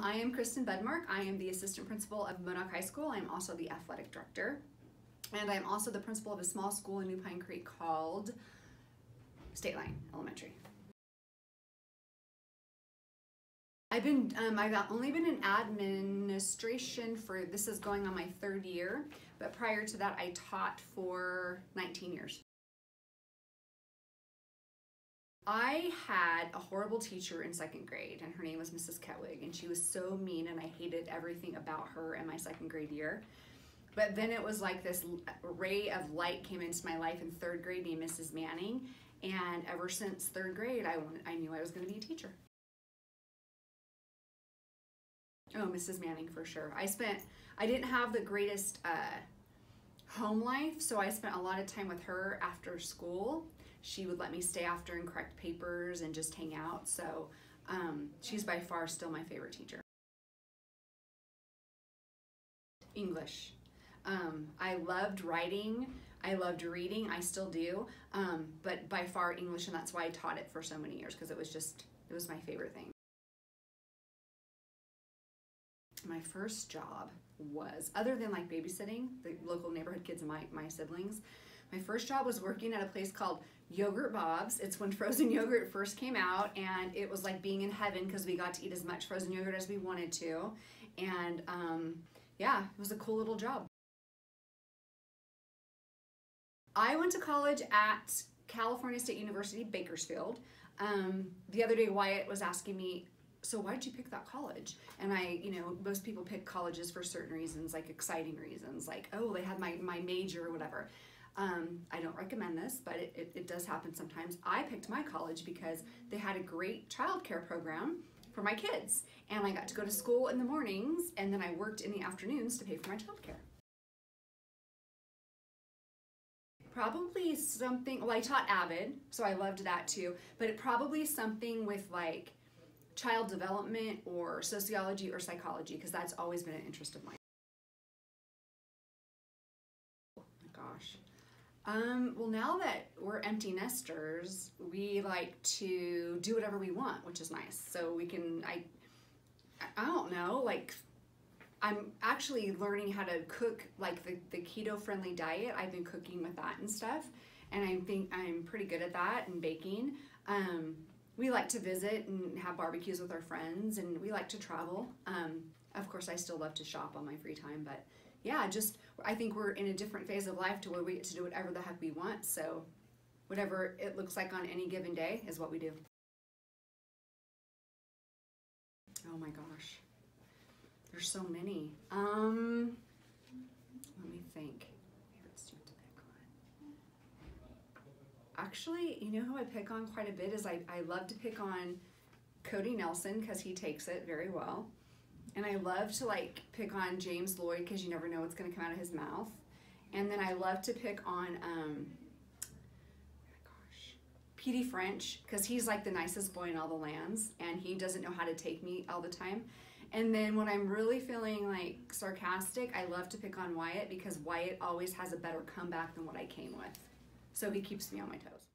I am Kristen Budmark. I am the assistant principal of Modoc High School. I'm also the athletic director. And I'm also the principal of a small school in New Pine Creek called State Line Elementary. I've only been in administration for, this is going on my 3rd year, but prior to that I taught for 19 years. I had a horrible teacher in 2nd grade, and her name was Mrs. Ketwig, and she was so mean, and I hated everything about her in my 2nd grade year. But then it was like this ray of light came into my life in 3rd grade named Mrs. Manning, and ever since 3rd grade I knew I was going to be a teacher. Oh, Mrs. Manning for sure. I didn't have the greatest home life, so I spent a lot of time with her after school. She would let me stay after and correct papers and just hang out. So she's by far still my favorite teacher. English. I loved writing. I loved reading. I still do. But by far English, and that's why I taught it for so many years, because it was my favorite thing. My first job was, other than like babysitting the local neighborhood kids and my siblings, my first job was working at a place called Yogurt Bob's. It's when frozen yogurt first came out, and it was like being in heaven because we got to eat as much frozen yogurt as we wanted to. And yeah, it was a cool little job. I went to college at California State University, Bakersfield. The other day Wyatt was asking me, so why did you pick that college? And most people pick colleges for certain reasons, like exciting reasons, like, oh, they had my major or whatever. I don't recommend this, but it does happen sometimes. I picked my college because they had a great childcare program for my kids, and I got to go to school in the mornings, and then I worked in the afternoons to pay for my childcare. Probably something, well, I taught Avid, so I loved that too, but it probably something with like child development or sociology or psychology, because that's always been an interest of mine. Oh my gosh. Well, now that we're empty nesters, we like to do whatever we want, which is nice. So we can, I don't know, like, I'm actually learning how to cook like the keto-friendly diet. I've been cooking with that and stuff, and I think I'm pretty good at that, and baking. We like to visit and have barbecues with our friends, and we like to travel. Of course, I still love to shop on my free time, but yeah, I think we're in a different phase of life to where we get to do whatever the heck we want. So whatever it looks like on any given day is what we do. Oh my gosh. There's so many. Let me think. Favorite student to pick on. Actually, you know who I pick on quite a bit is I love to pick on Cody Nelson, because he takes it very well. And I love to like pick on James Lloyd, because you never know what's going to come out of his mouth. And then I love to pick on Petey French, because he's like the nicest boy in all the lands, and he doesn't know how to take me all the time. And then when I'm really feeling like sarcastic, I love to pick on Wyatt, because Wyatt always has a better comeback than what I came with. So he keeps me on my toes.